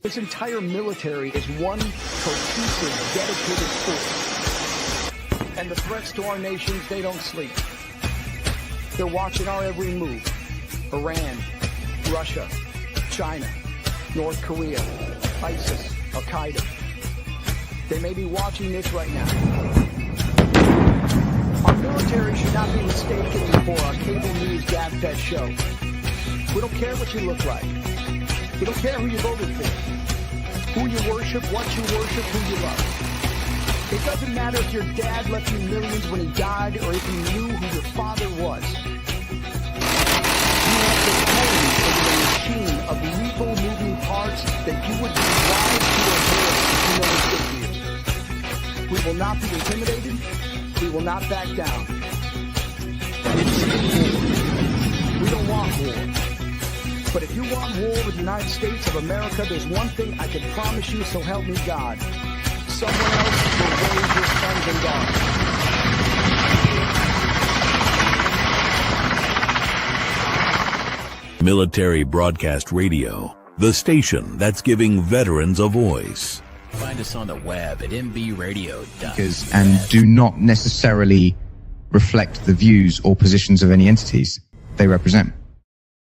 This entire military is one cohesive, dedicated force. And the threats to our nations, they don't sleep. They're watching our every move. Iran, Russia, China, North Korea, ISIS, Al-Qaeda. They may be watching this right now. Our military should not be mistaken for a cable news gab-fed show. We don't care what you look like. We don't care who you voted for, who you worship, what you worship, who you love. It doesn't matter if your dad left you millions when he died or if you knew who your father was. You have the code over the machine of lethal moving parts that you would be wise to avoid if you know the good news. We will not be intimidated. We will not back down. We don't want war. But if you want war with the United States of America, there's one thing I can promise you, so help me God. Someone else will raise your sons and daughters. Military Broadcast Radio, the station that's giving veterans a voice. Find us on the web at mbradio.us. And do not necessarily reflect the views or positions of any entities they represent.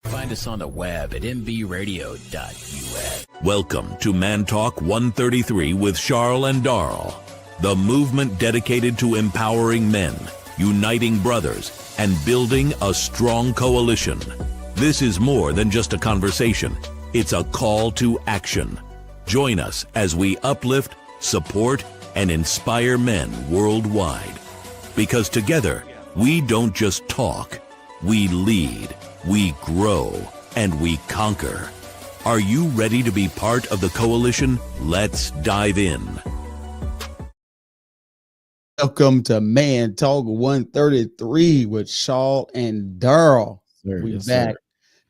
Find us on the web at mbradio.us. Welcome to Man Talk 133 with Charles and Darl, the movement dedicated to empowering men, uniting brothers, and building a strong coalition. This is more than just a conversation. It's a call to action. Join us as we uplift, support, and inspire men worldwide. Because together, we don't just talk, we lead, we grow, and we conquer. Are you ready to be part of the coalition? Let's dive in. Welcome to Man Talk 133 with Shaw and Darl. We yes, back. Sir.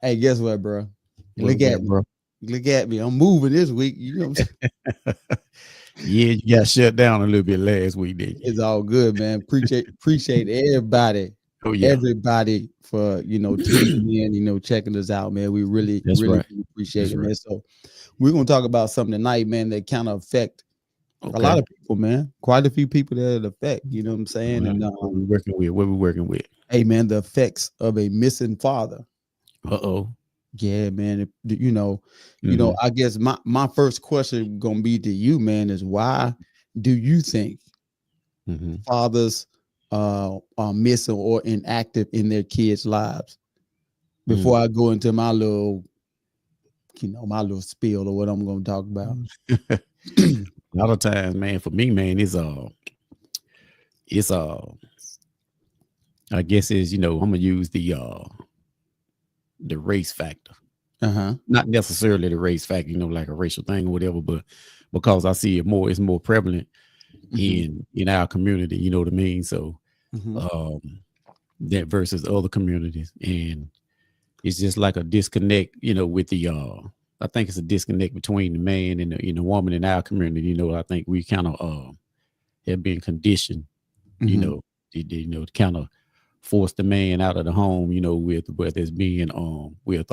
Hey, guess what, bro? Look at me, bro. Look at me. I'm moving this week. You know what I'm saying? Yeah, you got shut down a little bit last week, didn't you? It's all good, man. Appreciate everybody. Oh, yeah. Everybody for tuning in, checking us out, man. We really appreciate it, man. So we're gonna talk about something tonight, man, that kind of affect a lot of people, man. Quite a few people that it affect, you know what I'm saying? Right. And what we working with? Hey, man, the effects of a missing father. Yeah, man. I guess my first question gonna be to you, man, is why do you think fathers are missing or inactive in their kids' lives? Before I go into my little, my little spiel or what I'm gonna talk about. A lot of times, man, for me, man, it's I guess is I'm gonna use the race factor. Not necessarily the race factor, like a racial thing or whatever, but because I see it's more prevalent in our community, you know what I mean? So that versus other communities, and it's just like a disconnect, with the I think it's a disconnect between the man and the woman in our community. I think we kind of have been conditioned, to kind of force the man out of the home, with whether it's being with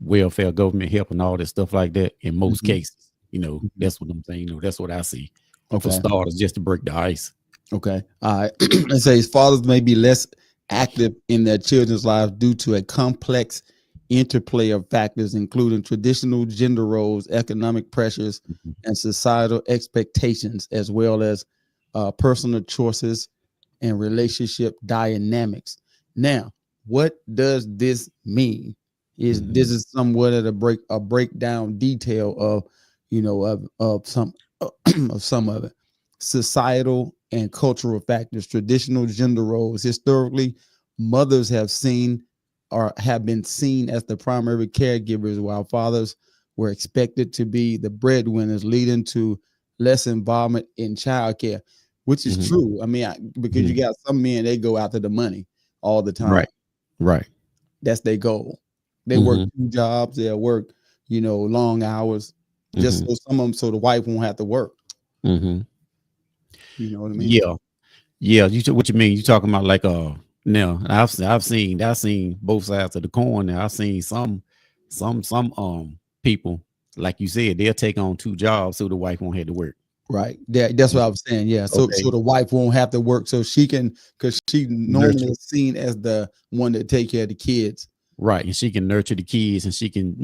welfare, government help, and all that stuff like that. In most cases, that's what I'm saying. That's what I see. For starters, just to break the ice. Okay. All right. It says fathers may be less active in their children's lives due to a complex interplay of factors, including traditional gender roles, economic pressures, and societal expectations, as well as personal choices and relationship dynamics. Now, what does this mean? This is somewhat of a breakdown detail of of some of it. Societal and cultural factors, traditional gender roles. Historically, mothers have been seen as the primary caregivers, while fathers were expected to be the breadwinners, leading to less involvement in childcare, which is true. I mean, because you got some men, they go after the money all the time. Right. That's their goal. They work 2 jobs. They'll work, long hours, just so the wife won't have to work. You know what I mean? Yeah. What you mean? You talking about like now I've seen both sides of the coin. Now I've seen some people, like you said, they'll take on 2 jobs so the wife won't have to work. Right. That's what I was saying. Yeah. So Okay. the wife won't have to work, so she can, because she normally Nurture. is seen as the one that take care of the kids. Right. And she can nurture the kids and she can,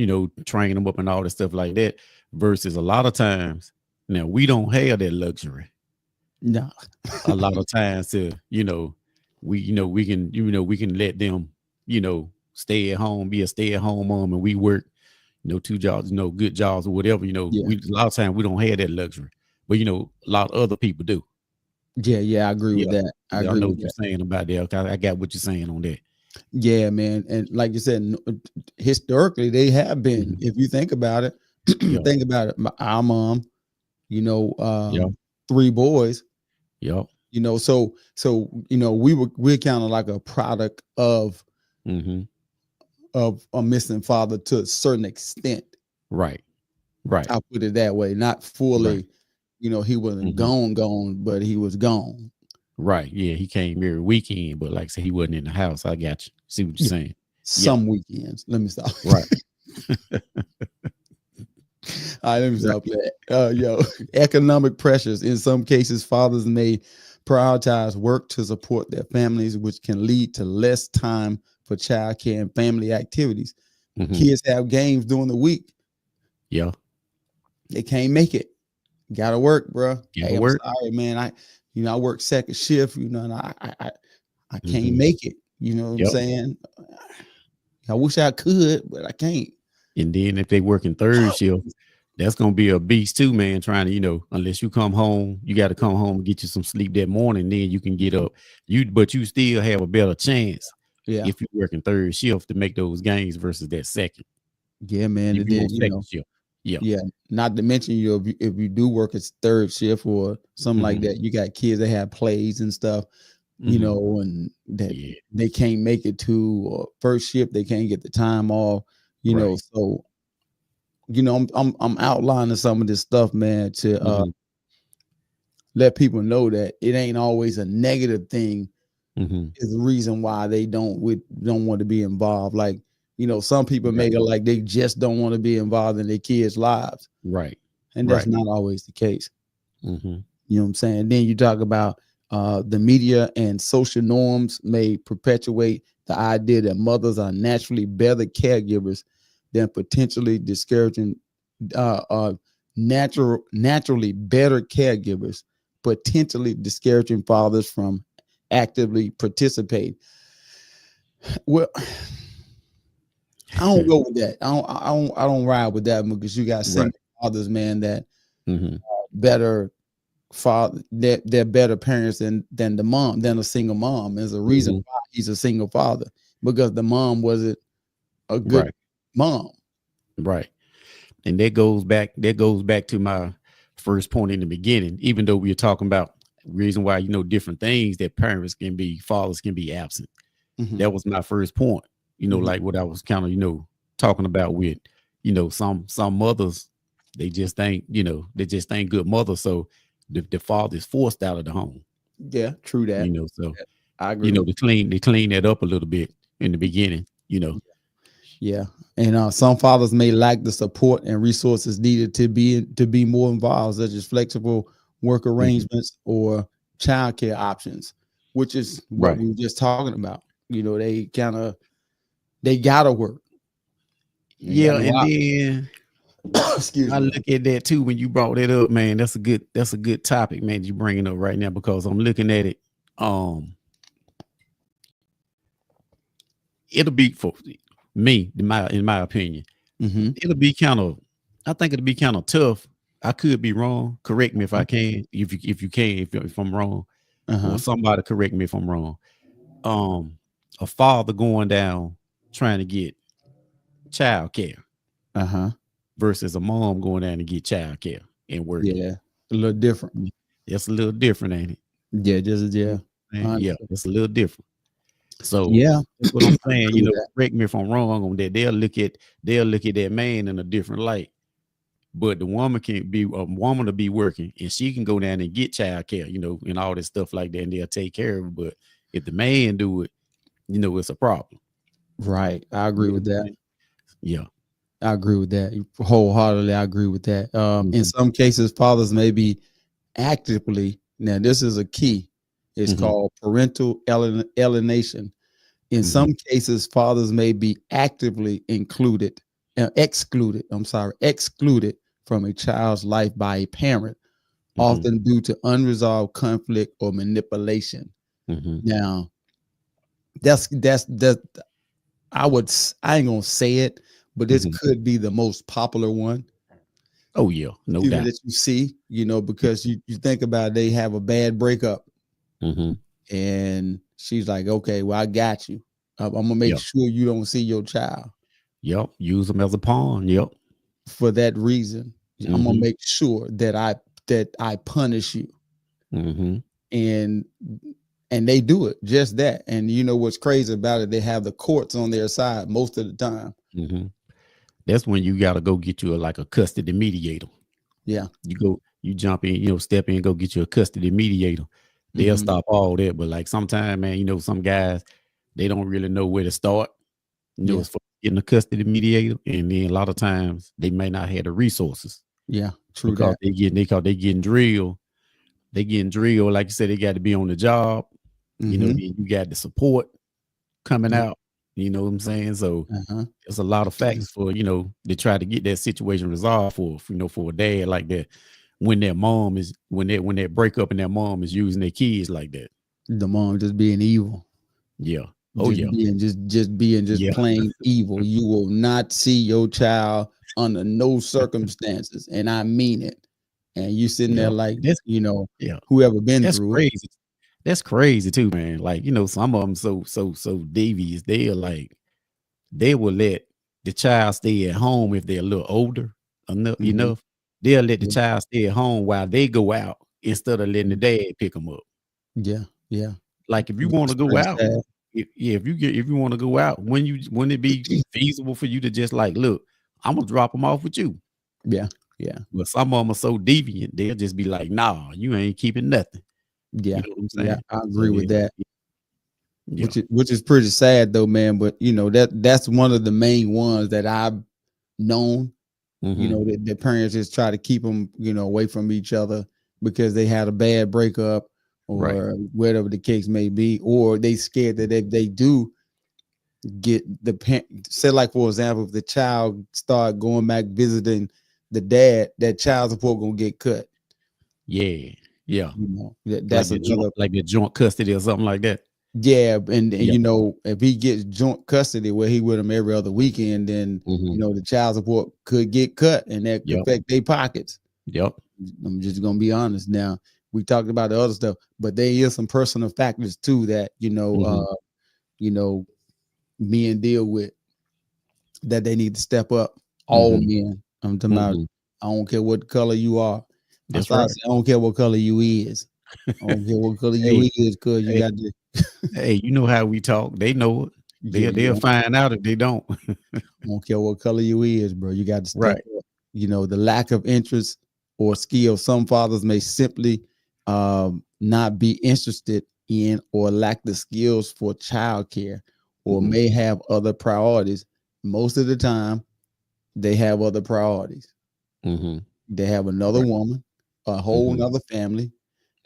train them up and all that stuff like that. Versus a lot of times, now we don't have that luxury. No. A lot of times to, we can let them, stay at home, be a stay-at-home mom, and we work, 2 jobs, good jobs or whatever, Yeah. a lot of times we don't have that luxury. But a lot of other people do. Yeah, I agree with that. I Yeah, I agree know with what you're that. saying about that. I got what you're saying on that. Yeah, man. And like you said, historically they have been. Mhm. If you think about it, Yeah. think about it. Our mom, Yeah. 3 boys, Yep. so we're kind of like a product of Mm-hmm. a missing father to a certain extent. Right. Right. I'll put it that way. Not fully, Right. He wasn't Mhm. gone, but he was gone. Right. Yeah. He came every weekend, but like I said, he wasn't in the house. I got you. See what you're Yeah. saying? Some weekends. Let me stop. Right. All right, let me stop that. Economic pressures. In some cases, fathers may prioritize work to support their families, which can lead to less time for childcare and family activities. Mhm. Kids have games during the week. Yeah. They can't make it. Gotta work, bro. Gotta Hey, I'm work. sorry, man. I work second shift, and I can't Mhm. make it. You know what I'm Yep. saying? I wish I could, but I can't. And then if they work in third shift, that's gonna be a beast too, man. Trying to, unless you come home, you got to come home and get you some sleep that morning. Then you can get up. But you still have a better chance Yeah. if you work in third shift to make those gains versus that second. Yeah, man. If And you then, on second shift, yeah. yeah. Not to mention if you do work as third shift or something like Mhm. that, you got kids that have plays and stuff, Mhm. and that Yeah. they can't make it to, or first shift, they can't get the time off, Right. So, I'm outlining some of this stuff, man, to Mhm. let people know that it ain't always a negative thing Mhm. is the reason why they don't want to be involved. Like, some people Right. make it like they just don't want to be involved in their kids' lives. Right. And that's Right. not always the case. Mhm. You know what I'm saying? Then you talk about the media and social norms may perpetuate the idea that mothers are naturally better caregivers than potentially discouraging naturally better caregivers, potentially discouraging fathers from actively participating. Well, I don't go with that. I don't ride with that, because you got single Right. fathers, man, that Mhm. better father, they're better parents than the mom, than a single mom. There's a reason Mhm. why he's a single father, because the mom wasn't a good Right. mom. Right. And that goes back to my first point in the beginning. Even though we were talking about reason why different things that fathers can be absent. Mhm. That was my first point. Mhm. Like what I was kind of talking about with some mothers, they just ain't good mothers. So the father is forced out of the home. Yeah, true that. So I agree. they clean that up a little bit in the beginning. Yeah, and some fathers may lack the support and resources needed to be more involved, such as flexible work Mhm. arrangements or childcare options, which is what Right. we were just talking about. They gotta work. They Yeah, gotta go and out. then Excuse I me. look at that too when you brought that up, man. That's a good topic, man. You bringing up right now because I'm looking at it. It'll be for me, in my opinion, Mm-hmm. it'll be kind of. I think it'll be kind of tough. I could be wrong. Correct me if I can. If you can, if I'm wrong, or Uh-huh. somebody correct me if I'm wrong. Um, a father going down trying to get child care Uh-huh. versus a mom going down to get child care and working. Yeah. A little different. It's a little different, ain't it? Yeah, just yeah. Man, yeah, Honestly. it's a little different. So Yeah. that's what I'm I saying. agree with that. Correct me if I'm wrong on that. They'll look at that man in a different light. But the woman can be a woman to be working and she can go down and get child care, and all this stuff like that, and they'll take care of it. But if the man do it, it's a problem. Right. I agree You know with what I'm that. saying? Yeah. I agree with that wholeheartedly. I agree with that. In some cases, fathers may be actively. Now, this is a key. It's called parental alienation. In some cases, fathers may be actively excluded from a child's life by a parent, often due to unresolved conflict or manipulation. Now, that's I ain't gonna say it, but this could be the most popular one. Oh yeah, no Even doubt. that you see, because you think about it, they have a bad breakup, and she's like, "Okay, well, I got you. I'm gonna make sure you don't see your child." Yep, use them as a pawn. Yep. For that reason, I'm gonna make sure that I punish you, and they do it just that. And you know what's crazy about it? They have the courts on their side most of the time. That's when you got to go get you a custody mediator. Yeah, you jump in, step in, go get you a custody mediator. They'll stop all that. But like sometimes, man, some guys, they don't really know where to start. As for getting a custody mediator, and then a lot of times they may not have the resources. Yeah, true. Because they getting drilled. They getting drilled, like you said, they got to be on the job. Then you got the support coming out. You know what I'm saying? So there's a lot of factors for to try to get that situation resolved for a dad like that. When their mom is when they break up and their mom is using their kids like that. The mom just being evil. Yeah. Being plain evil. You will not see your child under no circumstances, and I mean it. And you sitting there like whoever been that's through crazy. That's crazy too, man. Like some of them so devious. They will let the child stay at home if they're a little older enough. They'll let the child stay at home while they go out instead of letting the dad pick them up. Yeah. Like if you want to go out, if you want to go out, wouldn't it be feasible for you to just like, look, I'm gonna drop them off with you? Yeah. But some of them are so deviant, they'll just be like, nah, you ain't keeping nothing. Yeah. You know what I'm saying? Yeah, I agree with that. Yeah. Which is pretty sad though, man. But that's one of the main ones that I've known. That the parents just try to keep them, away from each other because they had a bad breakup or whatever the case may be, or they scared that if they do get the parent, say like for example, if the child start going back visiting the dad, that child support gonna get cut. Yeah. That's like the joint custody or something like that. Yeah, and if he gets joint custody where he with him every other weekend, then the child support could get cut, and that could affect their pockets. Yep. I'm just gonna be honest. Now we talked about the other stuff, but there is some personal factors too that men deal with that they need to step up. All men. I'm talking about. I don't care what color you are. That's right. I don't care what color you is. I don't care what color you is, because you got to. Hey, you know how we talk. They know it. They'll find out if they don't. I don't care what color you is, bro. You got to step up. The lack of interest or skill. Some fathers may simply not be interested in or lack the skills for childcare, or may have other priorities. Most of the time, they have other priorities. They have another woman, a whole nother family.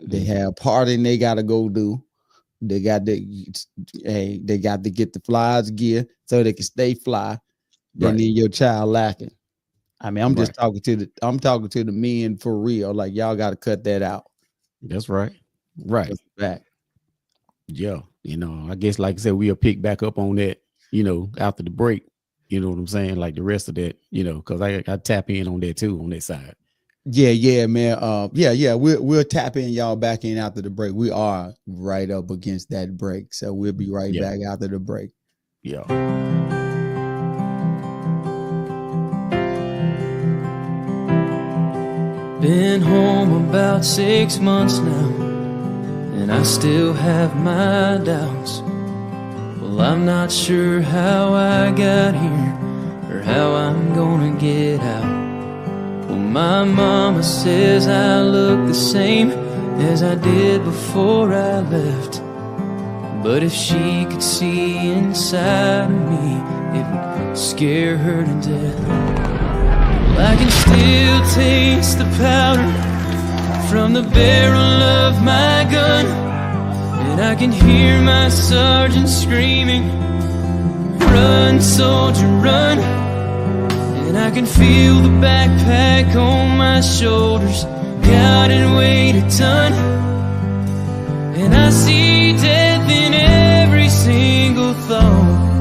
They have partying they got to go do. They got to get the flyers gear so they can stay fly. Then your child lacking. I mean, I'm just talking to the men for real. Like, y'all got to cut that out. That's right. Right. That's back. Yeah. I guess like I said, we'll pick back up on that, after the break. You know what I'm saying? Like the rest of that, because I tap in on that too, on that side. Yeah, man. We'll tap in y'all back in after the break. We are right up against that break, so we'll be right back after the break. Yeah. Been home about 6 months now, and I still have my doubts. Well, I'm not sure how I got here or how I'm gonna get out. Well, my mama says I look the same as I did before I left. But if she could see inside of me, it would scare her to death. Well, I can still taste the powder from the barrel of my gun, and I can hear my sergeant screaming, "Run, soldier, run!" And I can feel the backpack on my shoulders, God, and weighed a ton. And I see death in every single thought.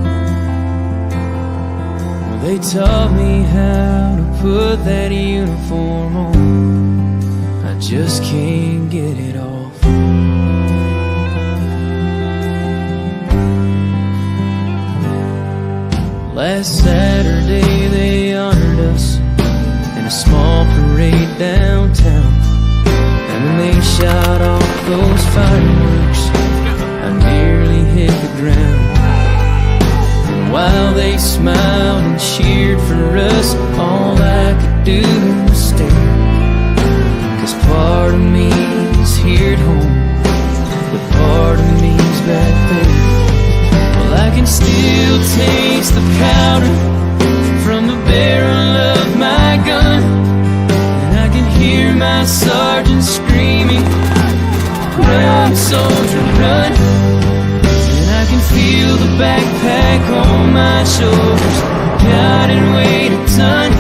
Well, they taught me how to put that uniform on. I just can't get it off. Last Saturday they honored us in a small parade downtown. And when they shot off those fireworks, I nearly hit the ground. And while they smiled and cheered for us, all I could do was stare. 'Cause part of me is here at home, but part of me's back there. Well, I can still taste the powder from the barrel of my gun, and I can hear my sergeant screaming, "Run, soldier, run!" And I can feel the backpack on my shoulders, God, and weighed a ton.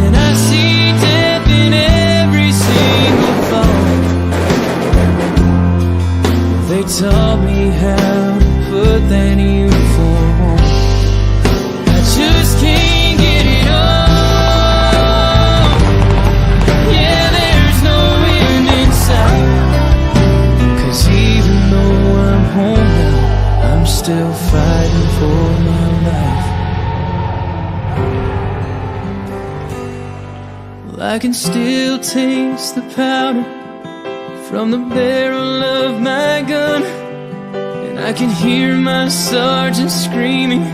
And I see death in every single thought. They taught me how to put that uniform on. I just can't get it off. Yeah, there's no end in sight. 'Cause even though I'm home now, I'm still fighting for my life. Well, I can still taste the powder from the barrel of my gun, and I can hear my sergeant screaming,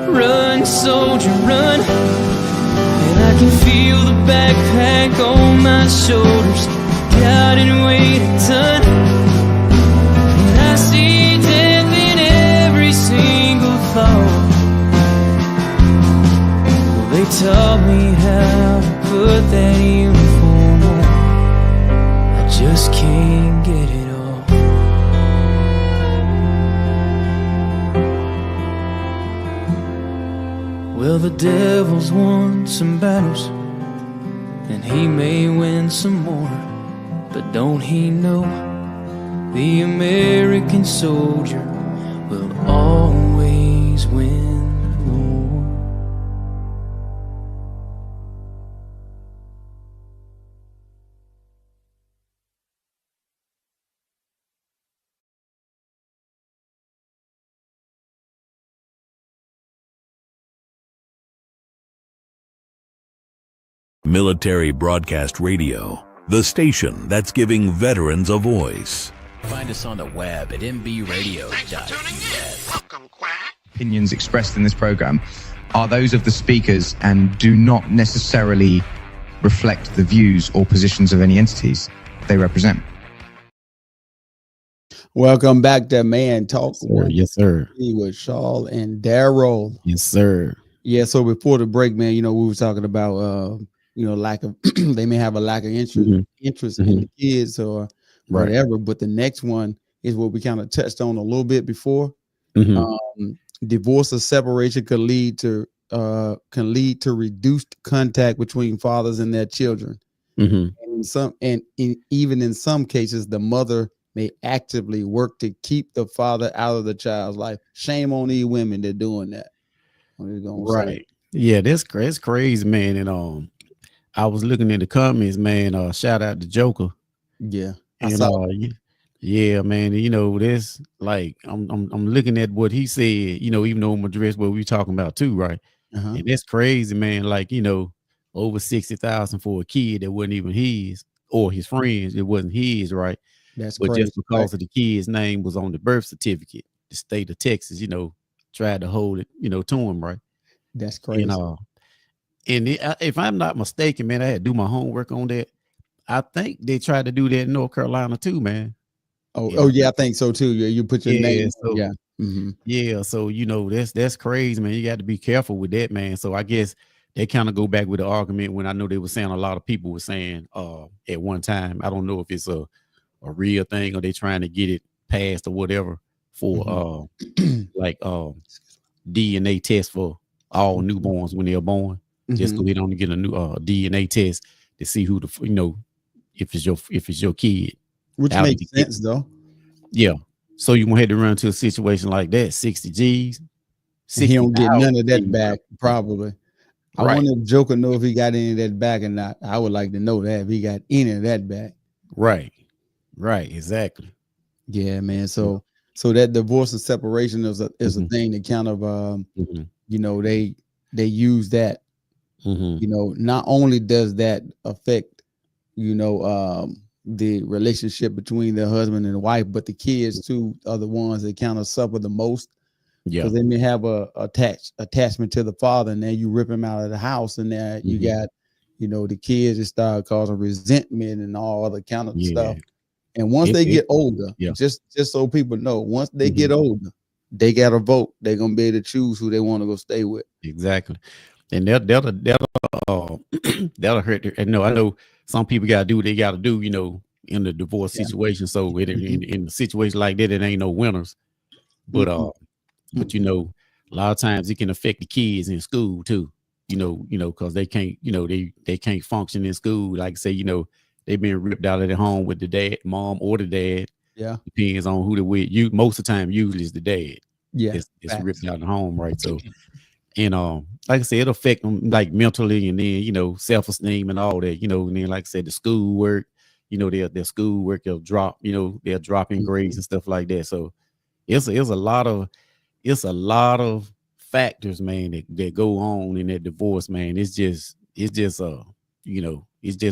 "Run, soldier, run!" And I can feel the backpack on my shoulders, God, and weighed a ton. And I see death in every single thought. Well, they taught me how to put that uniform on. I just can't get it off. Well, the devil's won some battles, and he may win some more, but don't he know the American soldier will always win the war? Military Broadcast Radio, the station that's giving veterans a voice. Find us on the web at mbradio.us. Opinions expressed in this program are those of the speakers and do not necessarily reflect the views or positions of any entities they represent. Welcome back to Man Talk. Yes, sir. With Shaw and Daryl. Yes, sir. Yeah, so before the break, man, we were talking about lack of they may have a lack of interest in the kids or whatever. But the next one is what we kind of touched on a little bit before. Divorce or separation can lead to reduced contact between fathers and their children. And even in some cases, the mother may actively work to keep the father out of the child's life. Shame on these women that doing that. Right. Yeah, that's crazy, man. And I was looking in the comments, man. Shout out to Joker. Yeah. And yeah, man. This like I'm looking at what he said, even though I'm address what we talking about too, right? And that's crazy, man. Like, over 60,000 for a kid that wasn't even his or his friends, it wasn't his, right? That's but crazy, just because of the kid's name was on the birth certificate, the state of Texas, tried to hold it, to him, right? That's crazy. And if I'm not mistaken, man, I had to do my homework on that. I think they tried to do that in North Carolina too, man. Oh, yeah, I think so too. Yeah, you put your name. So, yeah. Yeah, so that's crazy, man. You got to be careful with that, man. So I guess they kind of go back with the argument when I know they were saying a lot of people were saying at one time. I don't know if it's a real thing or they trying to get it passed or whatever for like DNA test for all newborns when they're born. Just go ahead on and get a new DNA test to see who if it's your kid. Which out of makes the kid. sense though. Yeah. So you won't have to run into a situation like that. 60 G's. And he don't get none of that G's. back, probably. I Right. wonder if Joker know if he got any of that back or not. I would like to know that if he got any of that back. Right. Right. Exactly. Yeah, man. So that divorce and separation is a thing that kind of they use that. Not only does that affect the relationship between the husband and the wife, but the kids too are the ones that kind of suffer the most. Yeah. Because they may have a attachment to the father, and then you rip him out of the house, and then you got the kids that start causing resentment and all other kind of stuff. And once they get older, just so people know, once they get older, they got to vote. They're gonna be able to choose who they want to go stay with. Exactly. And that'll hurt. And I know some people gotta do what they gotta do, in the divorce situation. So in a situation like that, it ain't no winners. But but a lot of times it can affect the kids in school too. Because they can't, they can't function in school. Like say, they've been ripped out of their home with the dad, mom, or the dad. Yeah. Depends on who they're with. Most of the time, usually it's the dad. Yeah. It's ripped out of the home, right? So and like I said, it'll affect them like mentally and then, self-esteem and all that, and then like I said, the schoolwork, their schoolwork will drop, they'll drop in grades and stuff like that. So it's a lot of factors, man, that go on in that divorce, man. It's just it's just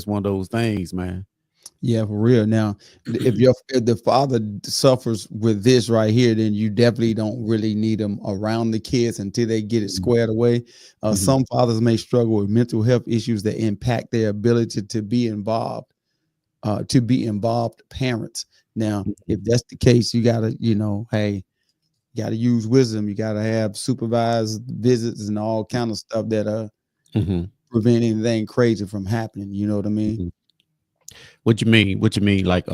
one of those things, man. Yeah, for real. Now, if the father suffers with this right here, then you definitely don't really need them around the kids until they get it squared away. Some fathers may struggle with mental health issues that impact their ability to be involved parents. Now, if that's the case, you gotta, hey, you gotta use wisdom. You gotta have supervised visits and all kind of stuff that prevent anything crazy from happening. You know what I mean? What you mean? Like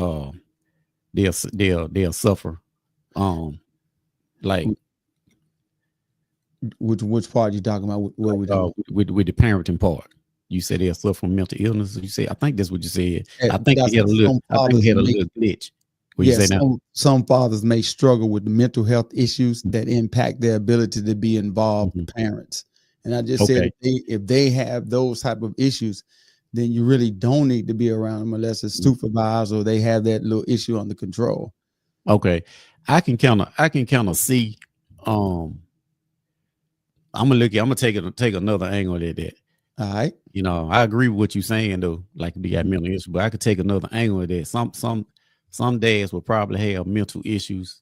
they'll suffer. Like which part you talking about? What we with the parenting part? You said they'll suffer from mental illness. You say I think that's what you said. Yeah, I think you had a little. I think you had a little glitch. What you say now? Some fathers may struggle with mental health issues that impact their ability to be involved parents. And I just said if they have those type of issues, then you really don't need to be around them unless it's supervised or they have that little issue under control. Okay. I can kind of see, I'm gonna take another angle at that. All right. I agree with what you're saying though, like if you got mental issues, but I could take another angle at that. Some dads will probably have mental issues,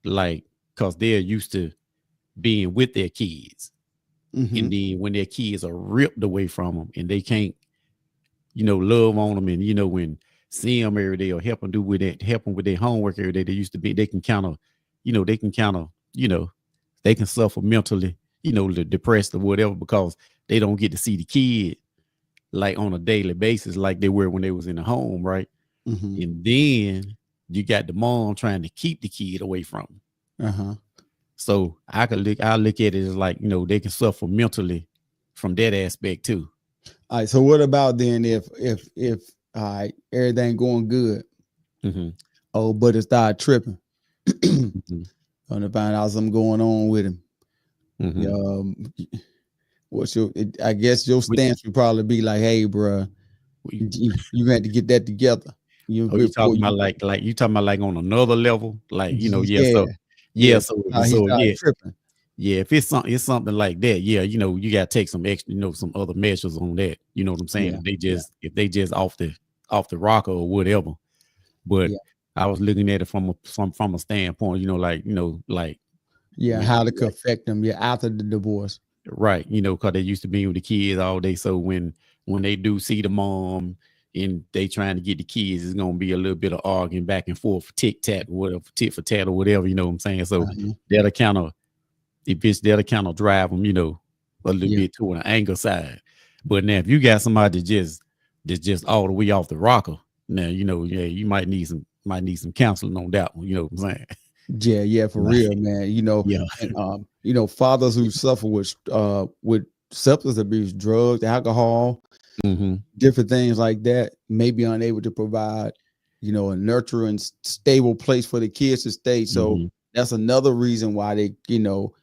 like, cause they're used to being with their kids. And then when their kids are ripped away from them and they can't, love on them, and when see them every day or help them with their homework every day, they can kind of, they can suffer mentally, depressed or whatever, because they don't get to see the kid like on a daily basis like they were when they was in the home, right? And then you got the mom trying to keep the kid away from them. So I look at it as like, they can suffer mentally from that aspect too. All right. So what about then if all right, everything going good, oh, but it started tripping, gonna find out something going on with him. I guess your stance would probably be like, hey, bro, you had to get that together. You talking about like on another level, like so tripping. Yeah, if it's something like that, you gotta take some extra, some other measures on that. You know what I'm saying? If they just off the rocker or whatever. But I was looking at it from a standpoint, how it could affect them after the divorce. Right, because they used to be with the kids all day. So when they do see the mom, and they trying to get the kids, it's gonna be a little bit of arguing back and forth, tic tac, whatever, tit for tat or whatever, you know what I'm saying? So that'll kind of drive them, you know, a little bit to an anger side. But now if you got somebody that's just all the way off the rocker, now you know, you might need some counseling on that one, you know what I'm saying? Yeah, for real, man. You know, and you know, fathers who suffer with substance abuse, drugs, alcohol, different things like that, may be unable to provide, you know, a nurturing, stable place for the kids to stay. So that's another reason why they, you know,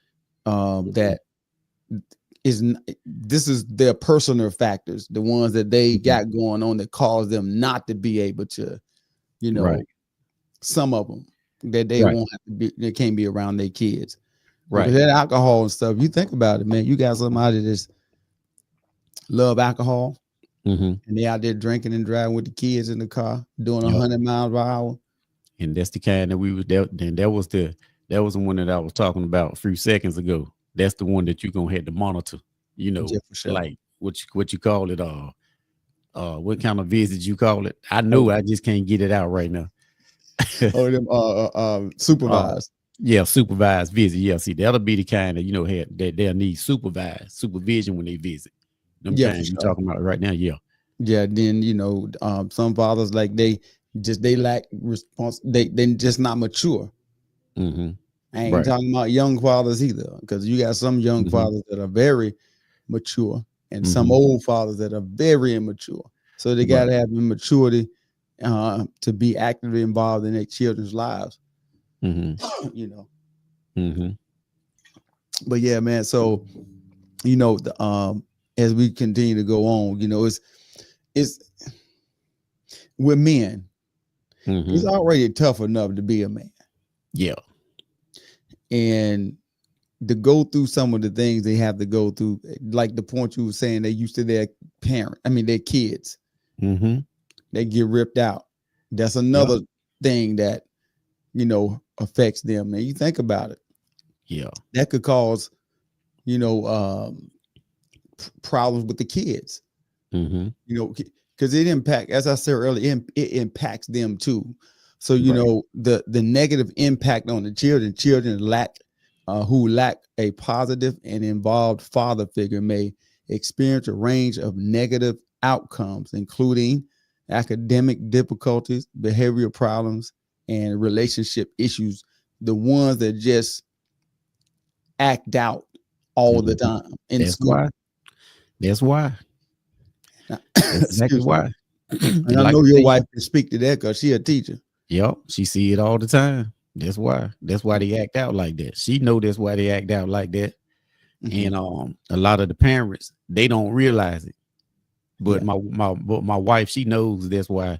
that this is their personal factors, the ones that they got going on that cause them not to be able to, you know, some of them that they won't have to be, they can't be around their kids. Because that alcohol and stuff, you think about it, man, you got somebody that's love alcohol and they out there drinking and driving with the kids in the car doing 100 miles per hour. And that's the kind that we was there. Then that was the one that I was talking about a few seconds ago. That's the one that you're gonna have to monitor, you know, like what you call it, what kind of visit you call it. I know I just can't get it out right now. Supervised. Supervised visit. Yeah, see, that'll be the kind that, you know, that they'll need supervision when they visit. Them kind you're talking about right now. Then, you know, some fathers, like they lack response. They just not mature. I ain't talking about young fathers either, because you got some young fathers that are very mature and some old fathers that are very immature. So they got to have the maturity to be actively involved in their children's lives. You know. But yeah, man. So, you know, as we continue to go on, you know, it's with men. It's already tough enough to be a man. Yeah. And to go through some of the things they have to go through, like the point you were saying, they used to their their kids. They get ripped out. That's another thing that, you know, affects them. And you think about it. Yeah. That could cause, you know, problems with the kids. You know, because it impacts, as I said earlier, it impacts them too. So, you know, the negative impact on the children who lack a positive and involved father figure may experience a range of negative outcomes, including academic difficulties, behavioral problems, and relationship issues. The ones that just act out all the time in school. That's why. That's exactly why. And I know your wife can speak to that because she's a teacher. Yep, she see it all the time. That's why they act out like that. She know that's why they act out like that. And a lot of the parents, they don't realize it. But my wife, she knows that's why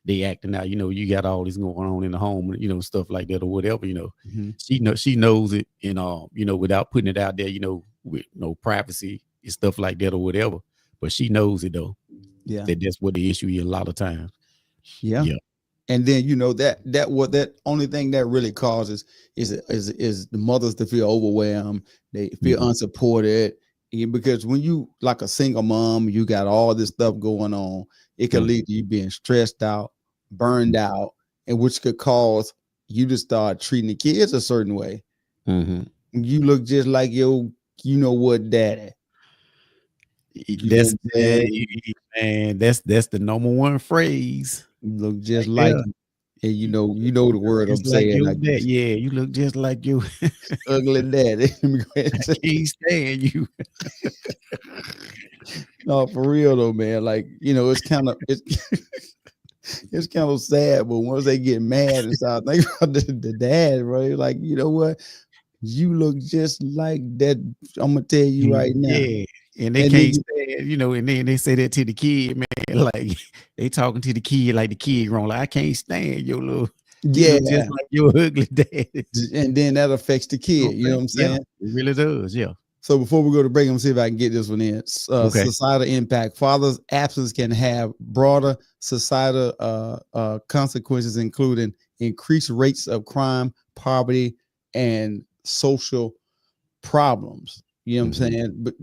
they acting out. You know, you got all this going on in the home, you know, stuff like that or whatever, you know. She knows it, and you know, without putting it out there, you know, with no privacy and stuff like that or whatever. But she knows it though. That's what the issue is a lot of times. Yeah. And then, you know, that only thing that really causes is the mothers to feel overwhelmed. They feel unsupported. Because when you like a single mom, you got all this stuff going on, it can lead to you being stressed out, burned out, and which could cause you to start treating the kids a certain way. You look just like your, you know what, daddy. That's the number one phrase. You look just like him. And you know the word I'm saying. Like you look just like you. Ugly daddy. I can't stand you. No, for real though, man. Like, you know, it's kind of sad, but once they get mad and start thinking about the dad, bro, like, you know what? You look just like that. I'm gonna tell you right now. Yeah. And they can't stand, you know, and then they say that to the kid, man. Like they talking to the kid like the kid wrong. Like, I can't stand your little, just like your ugly dad. And then that affects the kid. You know what I'm saying? Yeah, it really does. Yeah. So before we go to break, I'm gonna see if I can get this one in. Societal impact. Father's absence can have broader societal consequences, including increased rates of crime, poverty, and social problems. You know what I'm saying? But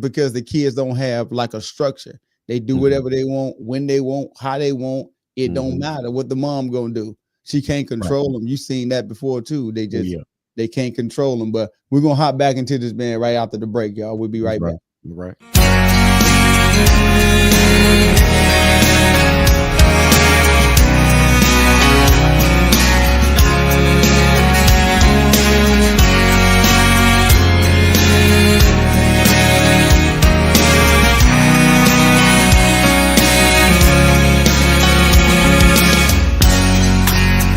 because the kids don't have like a structure. They do whatever they want, when they want, how they want. It don't matter what the mom gonna do. She can't control them. You seen that before too. They just they can't control them. But we're gonna hop back into this, man, right after the break, y'all. We'll be right back. Right.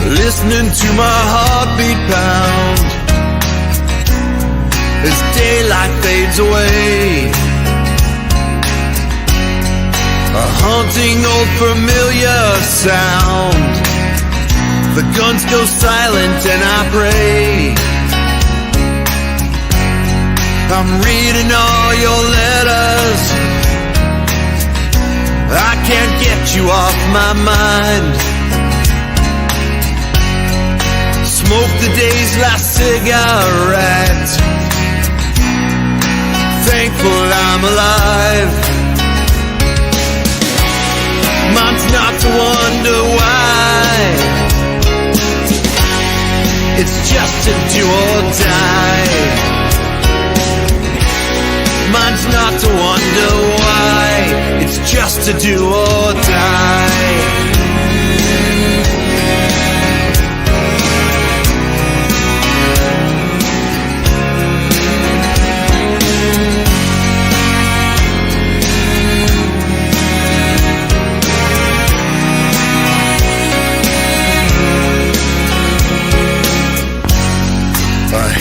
Listening to my heartbeat pound as daylight fades away. A haunting old familiar sound. The guns go silent and I pray. I'm reading all your letters. I can't get you off my mind. Smoke the day's last cigarette. Thankful I'm alive. Mine's not to wonder why. It's just to do or die. Mine's not to wonder why. It's just to do or die.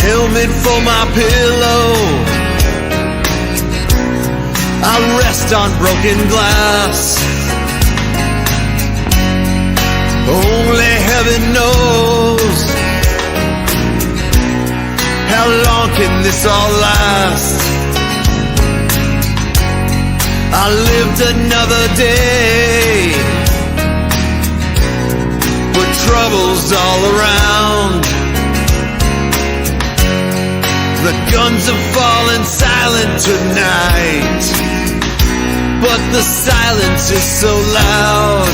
Helmet for my pillow. I rest on broken glass. Only heaven knows how long can this all last. I lived another day, but troubles all around. The guns have fallen silent tonight, but the silence is so loud.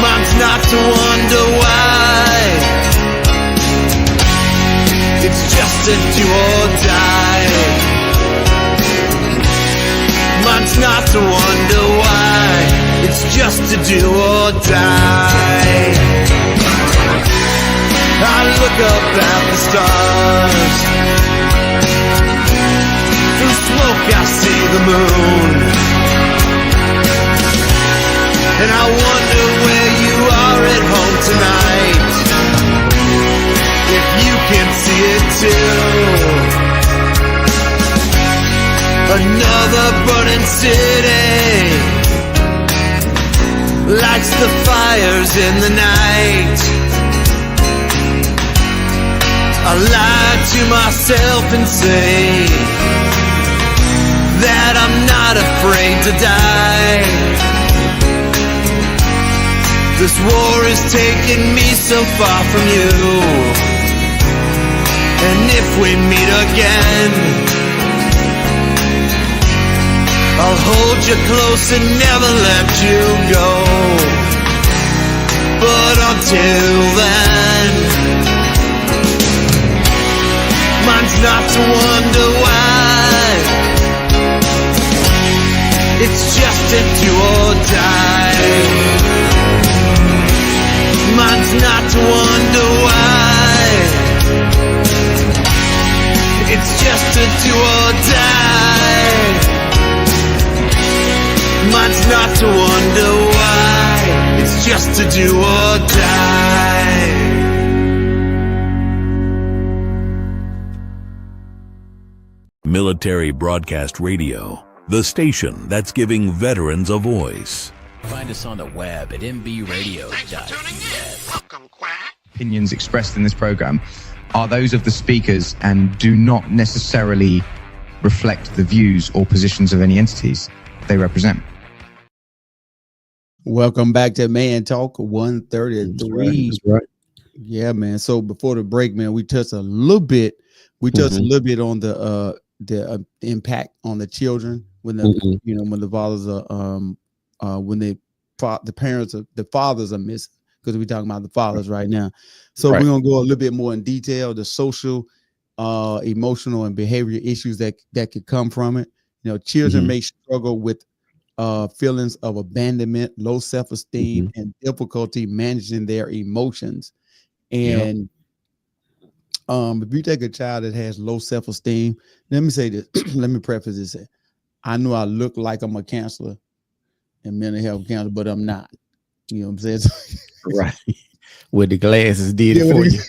Mine's not to wonder why. It's just to do or die. Mine's not to wonder why. It's just to do or die. I look up at the stars. Through smoke I see the moon. And I wonder where you are at home tonight. If you can see it too. Another burning city lights the fires in the night. I lie to myself and say that I'm not afraid to die. This war is taking me so far from you. And if we meet again, I'll hold you close and never let you go. But until then, mine's not to wonder why. It's just to do or die. Mine's not to wonder why. It's just to do or die. Mine's not to wonder why. It's just to do or die. Military Broadcast Radio, the station that's giving veterans a voice. Find us on the web at mbradio.us. Opinions expressed in this program are those of the speakers and do not necessarily reflect the views or positions of any entities they represent. Welcome back to Man Talk 133. That's right. Yeah, man. So before the break, man, we touched a little bit. We touched a little bit on the impact on the children when the Mhm. when the fathers are when the parents are the fathers are missing, because we're talking about the fathers right now. So Right. we're gonna go a little bit more in detail, the social, emotional, and behavior issues that could come from it. Children Mhm. may struggle with feelings of abandonment, low self-esteem, Mhm. and difficulty managing their emotions. Yep. And if you take a child that has low self-esteem, let me say this. Let me preface this. I know I look like I'm a counselor and mental health counselor, but I'm not. You know what I'm saying? Right. What the glasses did Yeah, it for you.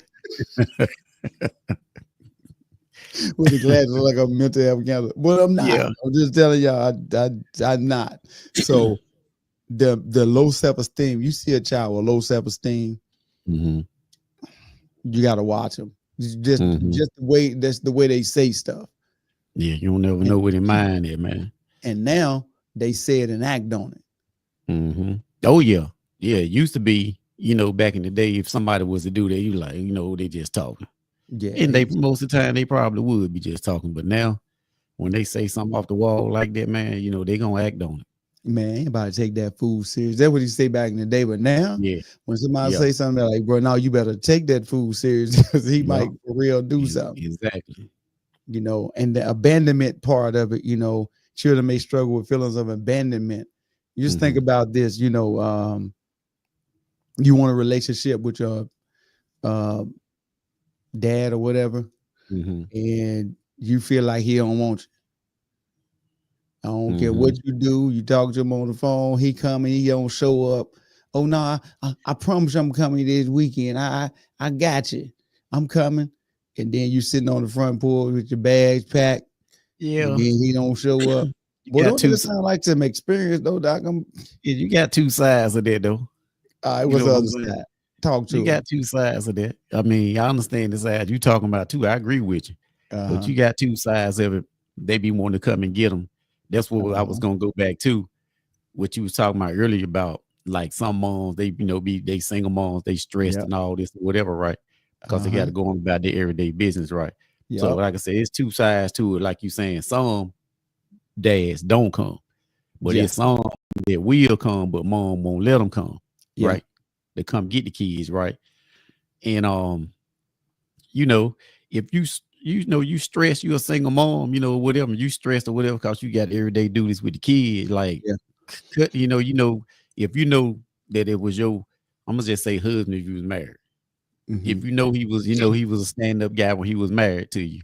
with the glasses like a mental health counselor, but I'm not. Yeah. I'm just telling y'all, I'm not. So the low self-esteem, you see a child with low self-esteem, Mm-hmm. you got to watch them. Just Mm-hmm. the way, that's the way they say stuff. Yeah, you don't never And know what in mind is, man. and now they say it and act on it. Mm-hmm. Oh yeah. Yeah. It used to be, back in the day, if somebody was to do that, you like, they just talking. Yeah, And they most of the time they probably would be just talking. But now when they say something off the wall like that, man, they gonna act on it. man, ain't about to take that food serious. That's what he say back in the day. But now, Yeah. when somebody Yeah. say something, they're like, bro, now you better take that food serious, because he Yeah. might for real do something. Exactly. And the abandonment part of it, children may struggle with feelings of abandonment. You just think Mm-hmm. about this, you want a relationship with your uh, dad or whatever, Mm-hmm. and you feel like he don't want you. I don't care Mm-hmm. what you do. You talk to him on the phone. He coming. He don't show up. Oh no! I promise I'm coming this weekend. I got you. I'm coming. And then you sitting on the front porch with your bags packed, and Yeah. then he don't show up. You Boy, got don't two that sound like some experience though, Doc? you got two sides of that though. It You was know the what I'm other saying? side. Talk You to him. got two sides of that. I mean, I understand the side you talking about too. I agree with you. But Uh-huh. you got two sides of it. They be wanting to come and get them. That's what I was Uh-huh. gonna go back to. What you was talking about earlier about like some moms, they they single moms, they stressed Yep. and all this whatever, right? Because they got Uh-huh. to go on about their everyday business, right? So Yep. like I said, it's two sides to it. Like you saying, some dads don't come, but Yeah. it's some that will come, but mom won't let them come, Yeah. right? They come get the kids, right? And you know, if you stress, you're a single mom, whatever, you stressed or whatever, because you got everyday duties with the kids, like Yeah. if you know that it was your, I'm gonna just say husband if you was married. Mm-hmm. If he was a stand-up guy when he was married to you,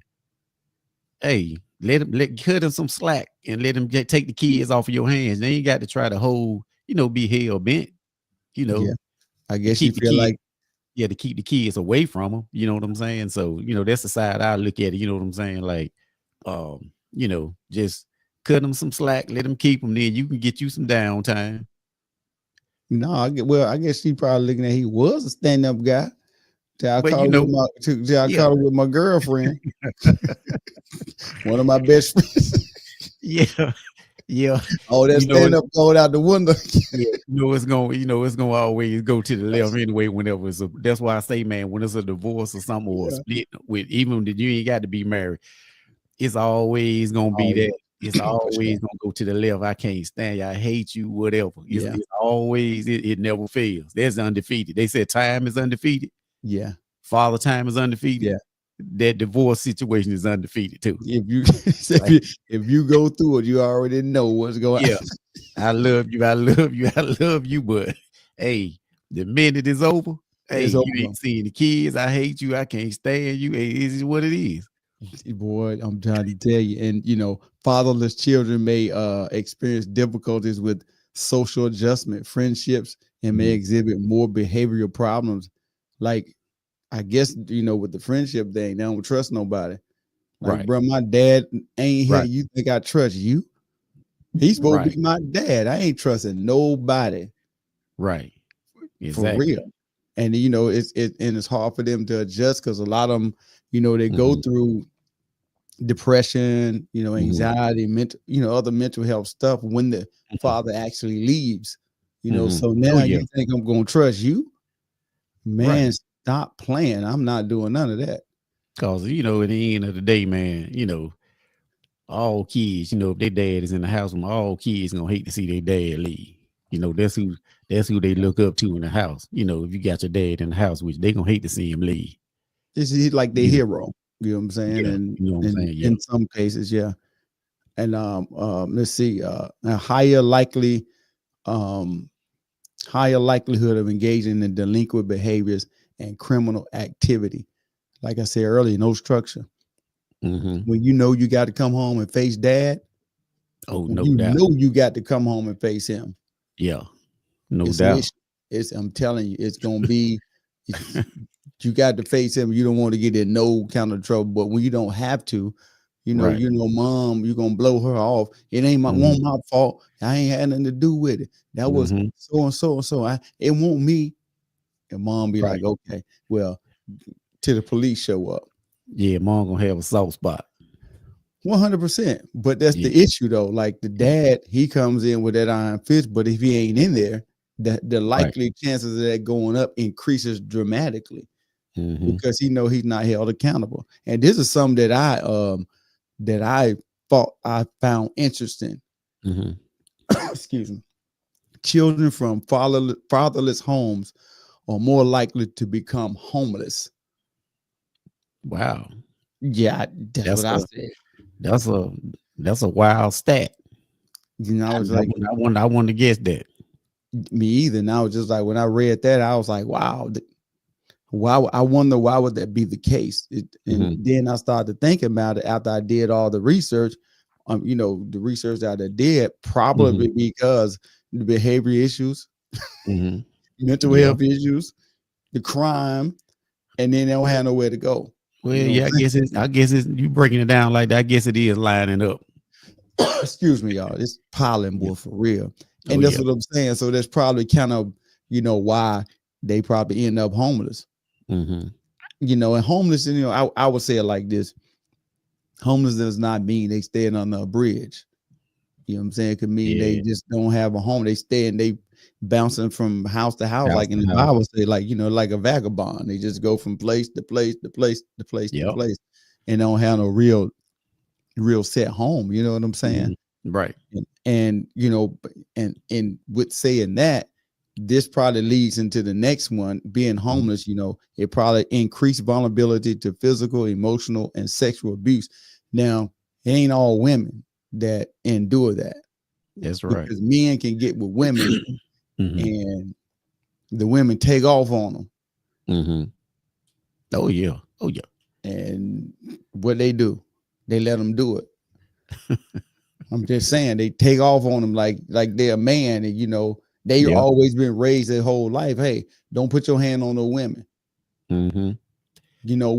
hey, cut him some slack and let him take the kids off of your hands. They ain't got to try to hold, be hell bent, you Yeah. know, I to guess you keep the feel kids. like, Yeah, to keep the kids away from them. You know what I'm saying? So, that's the side I look at it. You know what I'm saying? Like, just cut them some slack, let them keep them. Then you can get you some downtime. no, I guess she probably looking at he was a stand-up guy. Till I But caught him with yeah, my girlfriend, one of my best friends. yeah, yeah. Oh, that You know, stand-up going out the window. yeah, it's gonna always go to the left anyway. Whenever that's why I say, man, when it's a divorce or something or a Yeah. split, with even that you ain't got to be married, it's always gonna be Oh, that. It's yeah. For sure. always gonna go to the left. I can't stand you. I hate you. Whatever. Yeah. It's always it never fails. That's undefeated. They said time is undefeated. Yeah. Father time is undefeated. Yeah. That divorce situation is undefeated too. If you Like, if you go through it, you already know what's going yeah, on. I love you. I love you. I love you. But hey, the minute it's over, hey, It's you over. ain't seeing the kids. I hate you. I can't stand you. Hey, it is what it is. Boy, I'm trying to tell you. And fatherless children may experience difficulties with social adjustment, friendships, and may Mhm. exhibit more behavioral problems. Like, I guess, with the friendship thing, they don't trust nobody. Like, Right. bro, my dad ain't here. Right. You think I trust you? He's supposed to Right. be my dad. I ain't trusting nobody Right. for Exactly. real. And it's hard for them to adjust, because a lot of them, they go Mhm. through depression, Mhm. anxiety, mental, other mental health stuff when the Mhm. father actually leaves. Mhm. So Oh now yeah. you think I'm gonna trust you? Man, Right. stop playing. I'm not doing none of that. Cause at the end of the day, man, all kids, if their dad is in the house, all kids gonna hate to see their dad leave. That's who they look up to in the house. If you got your dad in the house, which they gonna hate to see him leave. This is like their You know, hero. You know what I'm saying? yeah, And you know what I'm saying. Yeah. in some cases, yeah. And let's see, a higher likelihood of engaging in delinquent behaviors and criminal activity. Like I said earlier, no structure. Mm-hmm. When you got to come home and face dad, Oh, when no you doubt. know you got to come home and face him. Yeah, no It's an doubt. issue. I'm telling you, it's gonna be. You got to face him. You don't want to get in no kind of trouble. But when you don't have to, Right. mom, you're gonna blow her off. It ain't won't my fault. I ain't had nothing to do with it. That was Mm-hmm. so and so and so. It won't me. And mom be Right. like, okay, well, till the police show up. Yeah, mom gonna have a soft spot. 100%. But that's Yeah. the issue though. Like the dad, he comes in with that iron fist, but if he ain't in there, the likely chances of that going up increases dramatically Mm-hmm. because he's not held accountable. And this is something that I found interesting. Mm-hmm. Excuse me. Children from fatherless homes are more likely to become homeless. Wow. Yeah, that's what I said. That's a wild stat. I was like, I wanted to guess that. me either. And I was just like, when I read that, I was like, wow. Why? I wonder why would that be the case? And then I started thinking about it after I did all the research. The research that I did probably because the behavior issues, mental health issues, the crime, and then they don't have nowhere to go. Well, yeah, I guess it's you breaking it down like that. I guess it is lining up. Excuse me, y'all. It's piling boy for real. And Oh, that's yeah. what I'm saying. So that's probably kind of, why they probably end up homeless. Mm-hmm. And homeless, I would say it like this. Homeless does not mean they staying on a bridge. You know what I'm saying? It could mean they just don't have a home. They bouncing from house to house, like in the Bible say, like, like a vagabond. They just go from place to place to place to place to place and don't have no real set home. You know what I'm saying? Right. And and with saying that, this probably leads into the next one, being homeless. It probably increased vulnerability to physical, emotional, and sexual abuse. Now, it ain't all women that endure that. That's right. Because men can get with women and the women take off on them. Mm-hmm. Oh yeah. And what they do, they let them do it. I'm just saying, they take off on them like they're a man, and they always been raised their whole life. Hey, don't put your hand on no women. Mm-hmm.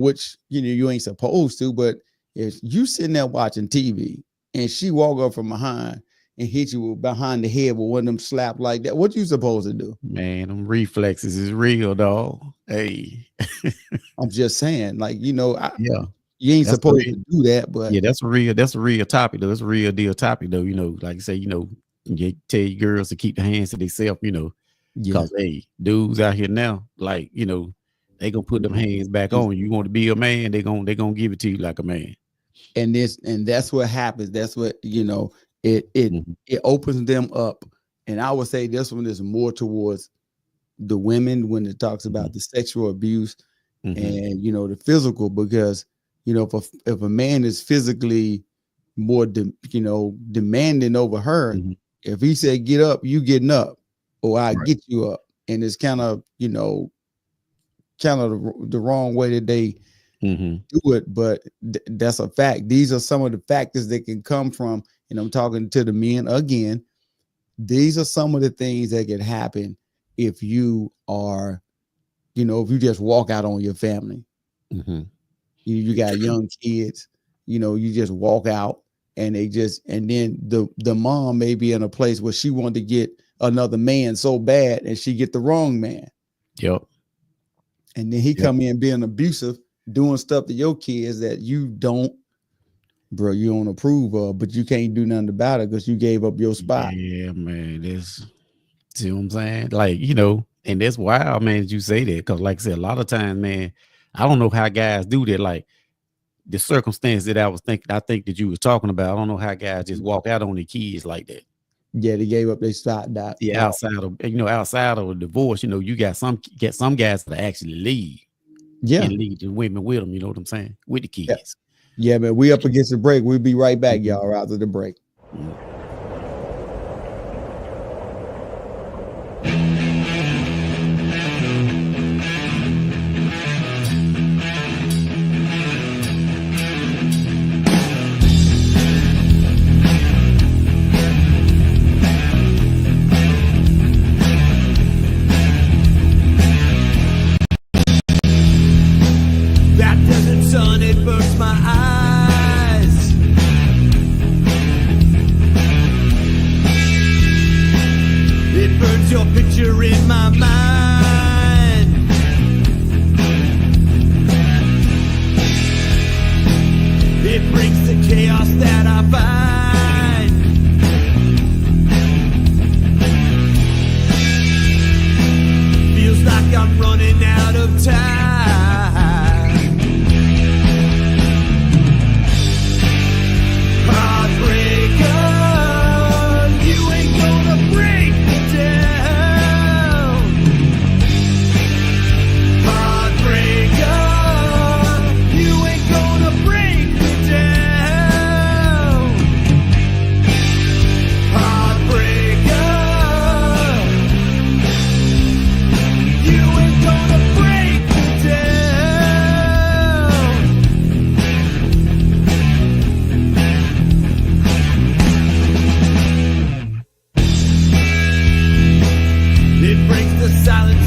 Which you ain't supposed to, but if you sitting there watching TV and she walk up from behind and hit you behind the head with one of them slap like that, what you supposed to do? Man, them reflexes is real, dog. Hey. I'm just saying, like, Yeah. you ain't supposed to do that, but yeah, that's a real topic though. It's a real deal topic though. Like you say, you tell your girls to keep their hands to themselves, because hey, dudes out here now, like, they gonna put them hands back on. You want to be a man, they gonna give it to you like a man. And that's what happens. That's what it opens them up. And I would say this one is more towards the women when it talks about the sexual abuse and the physical, because if a man is physically more demanding over her, if he said get up, you getting up, or I get you up, and it's kind of the wrong way that they do it, but that's a fact. These are some of the factors that can come from, and I'm talking to the men again. These are some of the things that can happen if you are, if you just walk out on your family. You got young kids, you just walk out and and then the mom may be in a place where she wanted to get another man so bad and she get the wrong man. Yep. And then he come in being abusive, doing stuff to your kids that you don't approve of, but you can't do nothing about it because you gave up your spot. Yeah, man. See what I'm saying? Like, and that's wild, man, that you say that. Because like I said, a lot of times, man, I don't know how guys do that. Like, the circumstance that I think that you was talking about. I don't know how guys just walk out on their kids like that. Yeah, they gave up their stock. Yeah, outside of a divorce, you got some guys that actually leave. Yeah, And lead the women with them. You know what I'm saying? With the kids. Yeah, man. We up against the break. We'll be right back, y'all. After the break. That desert sun, it burns my eyes. It burns your picture in my mind. It brings the chaos that I find. Feels like I'm running out of time.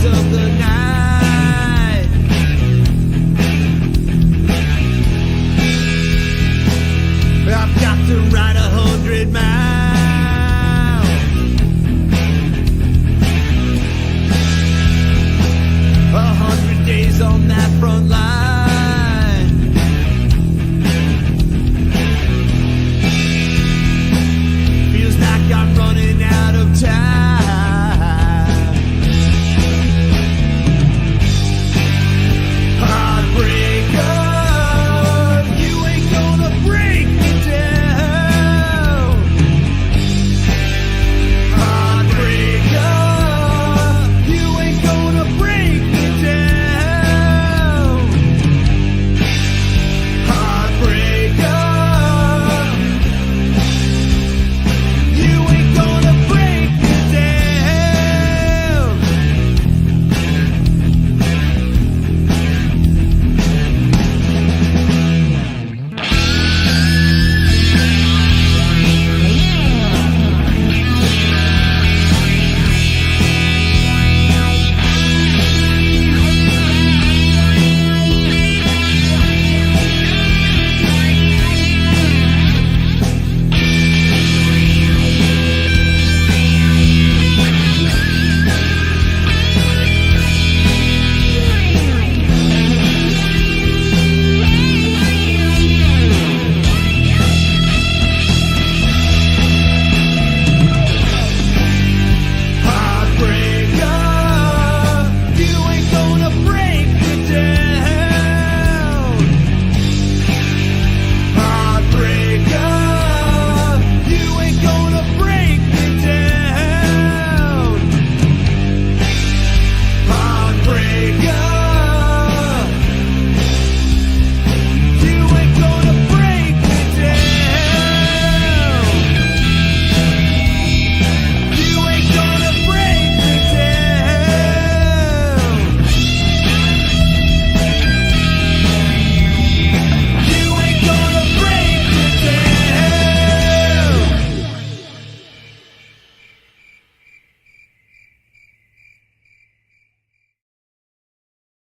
Of the night, I've got to ride 100 miles. 100 days on that front line. Feels like I'm running out of time.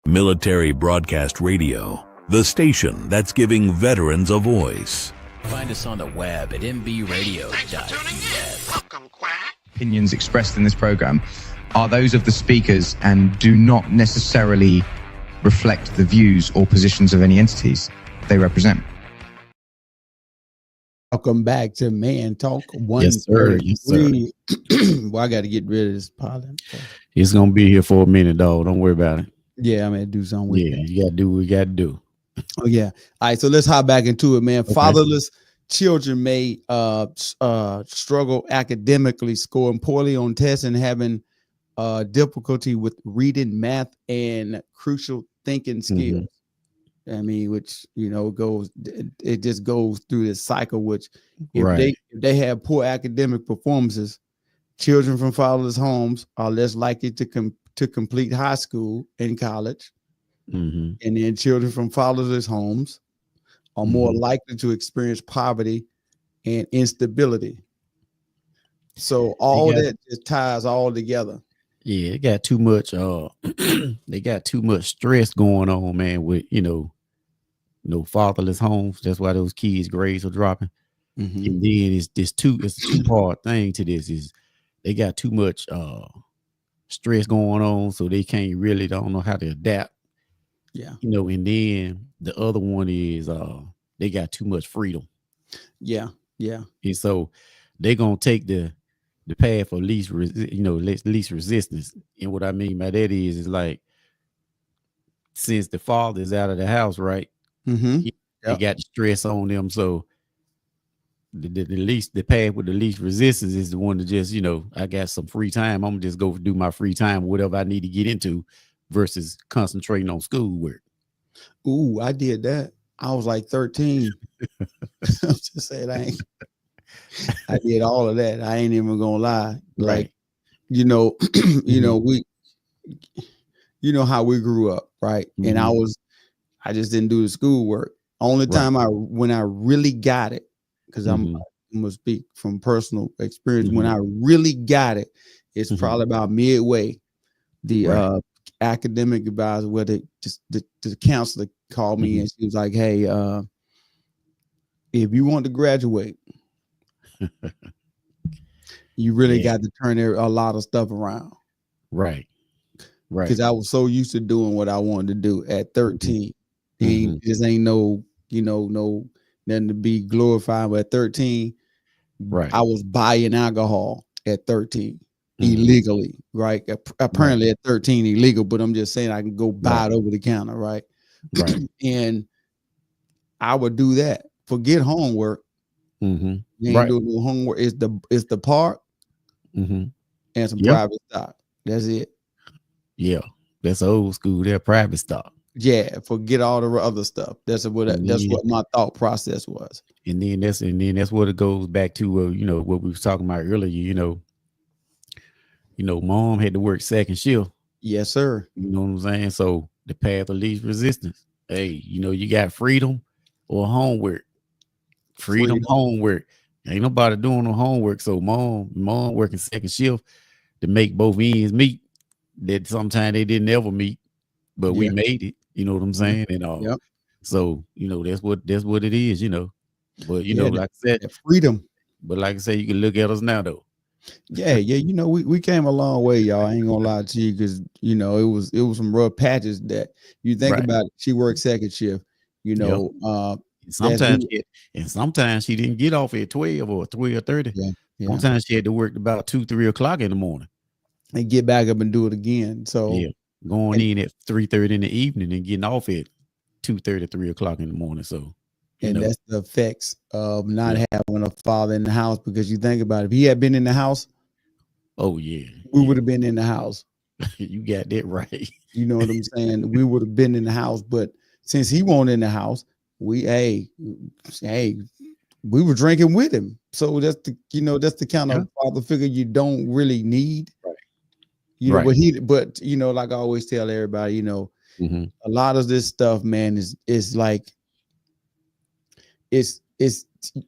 Military Broadcast Radio, the station that's giving veterans a voice. Find us on the web at mbradio.us. Opinions expressed in this program are those of the speakers and do not necessarily reflect the views or positions of any entities they represent. Welcome back to Man Talk 133. Yes, sir. Yes, sir. Well, I got to get rid of this pollen. It's gonna be here for a minute, dog. Don't worry about it. Yeah, I'm gonna do something with Yeah, that. you gotta do what you gotta do. Oh yeah. All right. So let's hop back into it, man. Okay. Fatherless children may struggle academically, scoring poorly on tests, and having difficulty with reading, math, and crucial thinking skills. I mean, which it just goes through this cycle. Which if Right. they have poor academic performances, children from fatherless homes are less likely to complete high school and college. Mm-hmm. And then children from fatherless homes are more likely to experience poverty and instability. So all that just ties all together. Yeah, it got too much they got too much stress going on, man, with no fatherless homes. That's why those kids' grades are dropping. Mm-hmm. And then it's a two-part thing to this is they got too much stress going on, so they don't know how to adapt. Yeah. And then the other one is they got too much freedom. Yeah. Yeah. And so they're gonna take the path of least resistance. And what I mean by that is like since the father is out of the house, right? Mm-hmm. They got the stress on them. So the path with the least resistance is the one to just, I got some free time. I'm gonna just go do my free time, whatever I need to get into, versus concentrating on schoolwork. Ooh, I did that. I was like 13. I'm just saying I did all of that. I ain't even gonna lie. Like, Right. we how we grew up, right? And I just didn't do the schoolwork. Only time when I really got it, because I'm gonna speak from personal experience. When I really got it, it's probably about midway. The academic advisor, where the counselor called me and she was like, "Hey, if you want to graduate, you really got to turn a lot of stuff around." Right. Because I was so used to doing what I wanted to do at 13. Just ain't no nothing to be glorified. But at 13, I was buying alcohol at 13 illegally, right? Apparently at 13 illegal, but I'm just saying I can go buy it over the counter, right? Right. And I would do that. Forget homework. You ain't doing no homework. It's the park and some private stock. That's it. Yeah, that's old school. They're private stock. Yeah, forget all the other stuff. That's what my thought process was. And then that's what it goes back to. What we was talking about earlier. Mom had to work second shift. Yes, sir. You know what I'm saying? So the path of least resistance. Hey, you got freedom or homework. Freedom. Homework. Ain't nobody doing no homework. So mom working second shift to make both ends meet. That sometimes they didn't ever meet, but we made it. You know what I'm saying? And so that's what it is. But like I said, freedom. But like I said, you can look at us now though. Yeah. We came a long way, y'all. I ain't gonna lie to you, because it was some rough patches that you think about it. She worked second shift, sometimes she didn't get off at 12 or 12:30. Sometimes she had to work about 2-3 o'clock in the morning and get back up and do it again. So going in at 3:30 in the evening and getting off at 2:30, 3 o'clock in the morning. So that's the effects of not having a father in the house, because you think about it, if he had been in the house, we would have been in the house. You got that right. You know what I'm saying? We would have been in the house, but since he wasn't in the house, we were drinking with him. So that's the kind of father figure you don't really need. Right. But like I always tell everybody, a lot of this stuff, man, is like it's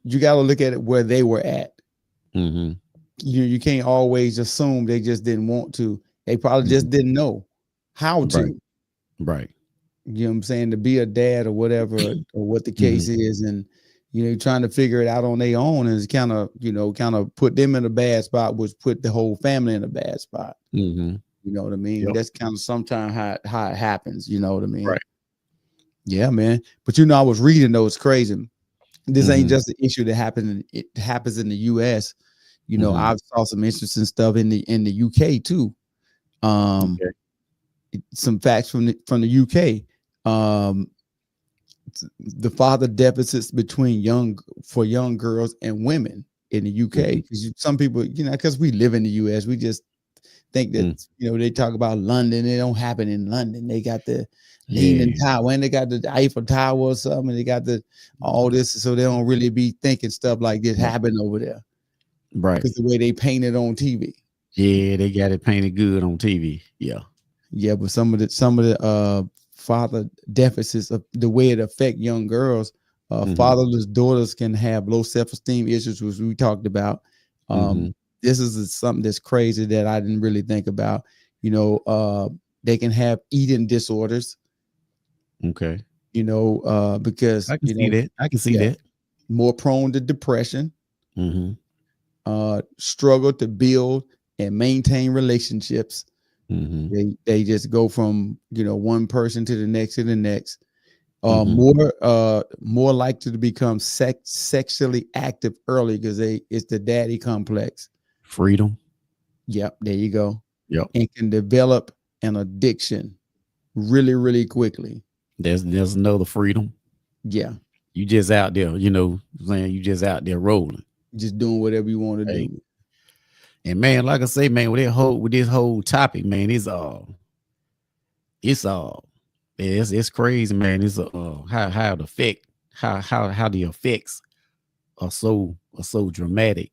you got to look at it where they were at. You can't always assume they just didn't want to. They probably just didn't know how to. Right. You know what I'm saying? To be a dad or whatever, or what the case is, and trying to figure it out on their own is kind of put them in a bad spot, which put the whole family in a bad spot. You know what I mean? That's kind of sometimes how it happens. You know what I mean? Right. Yeah, man. But I was reading though, it's crazy. This ain't just an issue that happens in the US. I've saw some interesting stuff in the UK too. Some facts from the UK. the father deficits between young girls and women in the UK. Because some people, because we live in the US, we just think that they talk about London. It don't happen in London. They got the Leaning Tower, and they got the Eiffel Tower or something. And they got all this, so they don't really be thinking stuff like this happen over there, right? Because the way they paint it on TV. Yeah, they got it painted good on TV. Yeah, but some of the father deficits of the way it affect young girls. Fatherless daughters can have low self-esteem issues, which we talked about. This is something that's crazy that I didn't really think about. They can have eating disorders. Okay. Because I can see that. I can see that. More prone to depression. Struggle to build and maintain relationships. They just go from one person to the next and the next. More likely to become sexually active early because it's the daddy complex. Freedom. Yep, there you go. Yep. And can develop an addiction really, really quickly. There's another freedom. Yeah. You just out there, you just out there rolling. Just doing whatever you want to do. And man, like I say, man, with this whole topic, man, it's crazy, man. It's how the effects are so dramatic.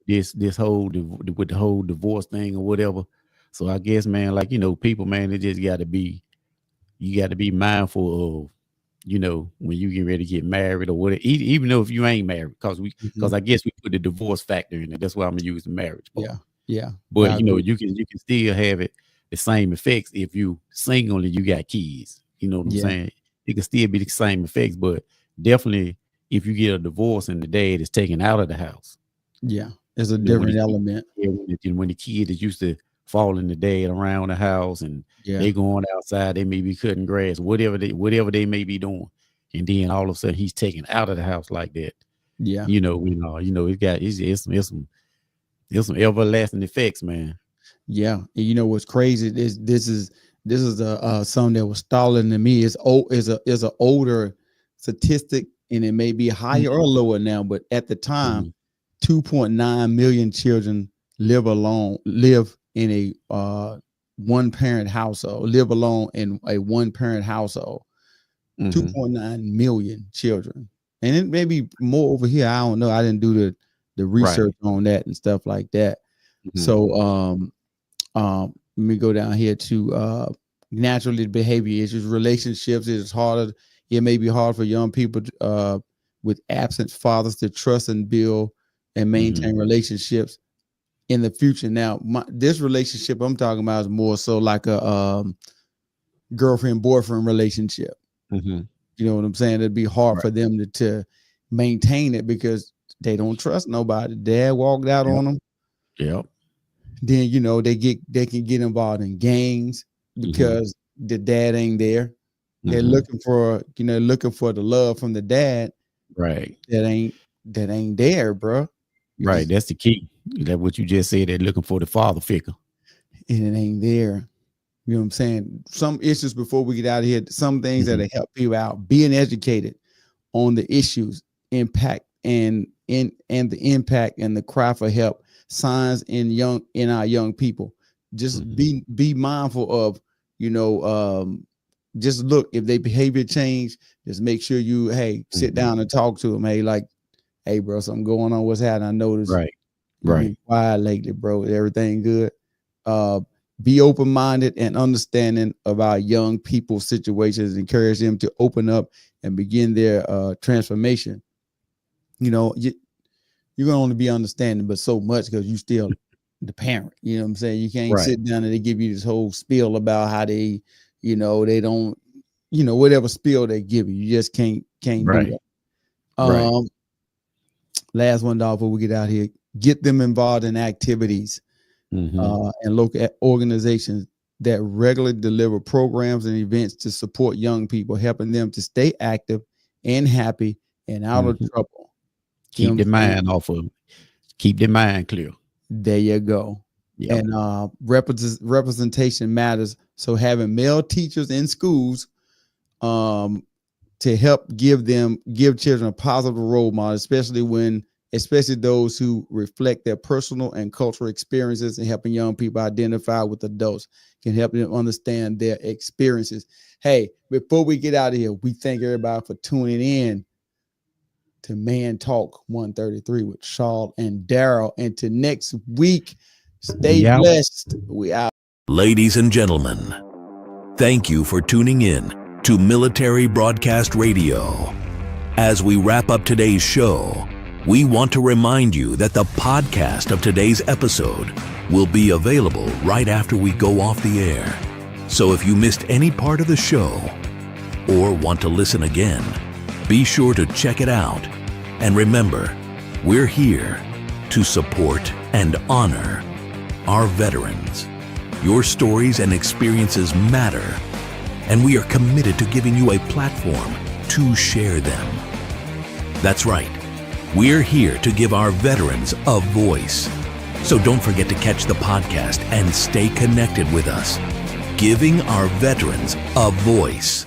This whole with the whole divorce thing or whatever. So I guess, man, like people, man, they just got to be mindful of when you get ready to get married or whatever, even though if you ain't married, because I guess we put the divorce factor in it. That's why I'm gonna use the marriage part. Yeah. But you can still have it the same effects if you single and you got kids. You know what I'm saying? It can still be the same effects, but definitely if you get a divorce and the dad is taken out of the house. Yeah, there's a different element. When the kid is used to following the dad around the house and they going outside, they may be cutting grass, whatever they may be doing, and then all of a sudden he's taken out of the house like that. Yeah, it's some everlasting effects, man. Yeah, and what's crazy is this is something that was stalling to me. Is an older statistic, and it may be higher or lower now, but at the time, 2.9 million children live in a one-parent household, live alone in a one-parent household. 2.9 million children. And it may be more over here. I don't know. I didn't do the research on that and stuff like that. So let me go down here to naturally behavior issues, relationships. It may be hard for young people with absent fathers to trust and build and maintain relationships in the future. Now, this relationship I'm talking about is more so like a girlfriend-boyfriend relationship. You know what I'm saying? It'd be hard for them to maintain it because they don't trust nobody. Dad walked out on them. Yep. Then they can get involved in gangs because the dad ain't there. They're looking for the love from the dad. Right. That ain't there, bro. Right. That's the key. That's what you just said. They're looking for the father figure. And it ain't there. You know what I'm saying? Some issues before we get out of here, some things that help people out, being educated on the issues, impact and the impact and the cry for help, signs in our young people. Just be mindful of, just look, if their behavior change, just make sure you, sit down and talk to them. Hey, bro, something going on. What's happening? I noticed. Right. Quiet lately, bro. Everything good. Be open-minded and understanding of our young people's situations. Encourage them to open up and begin their transformation. You're gonna only be understanding, but so much because you still the parent. You know what I'm saying? You can't sit down and they give you this whole spiel about how they, they don't, whatever spiel they give you. You just can't do that. Last one, dog, before we get out here, get them involved in activities and local organizations that regularly deliver programs and events to support young people, helping them to stay active and happy and out of trouble. Keep their mind off of them. Keep their mind clear. There you go. Yep. And representation matters. So having male teachers in schools to help give children a positive role model, especially those who reflect their personal and cultural experiences, and helping young people identify with adults can help them understand their experiences. Hey, before we get out of here, we thank everybody for tuning in to Man Talk 133 with Charles and Daryl. And to next week, stay blessed. We out. Ladies and gentlemen, thank you for tuning in to Military Broadcast Radio. As we wrap up today's show, we want to remind you that the podcast of today's episode will be available right after we go off the air. So if you missed any part of the show or want to listen again, be sure to check it out. And remember, we're here to support and honor our veterans. Your stories and experiences matter, and we are committed to giving you a platform to share them. That's right. We're here to give our veterans a voice. So don't forget to catch the podcast and stay connected with us. Giving our veterans a voice.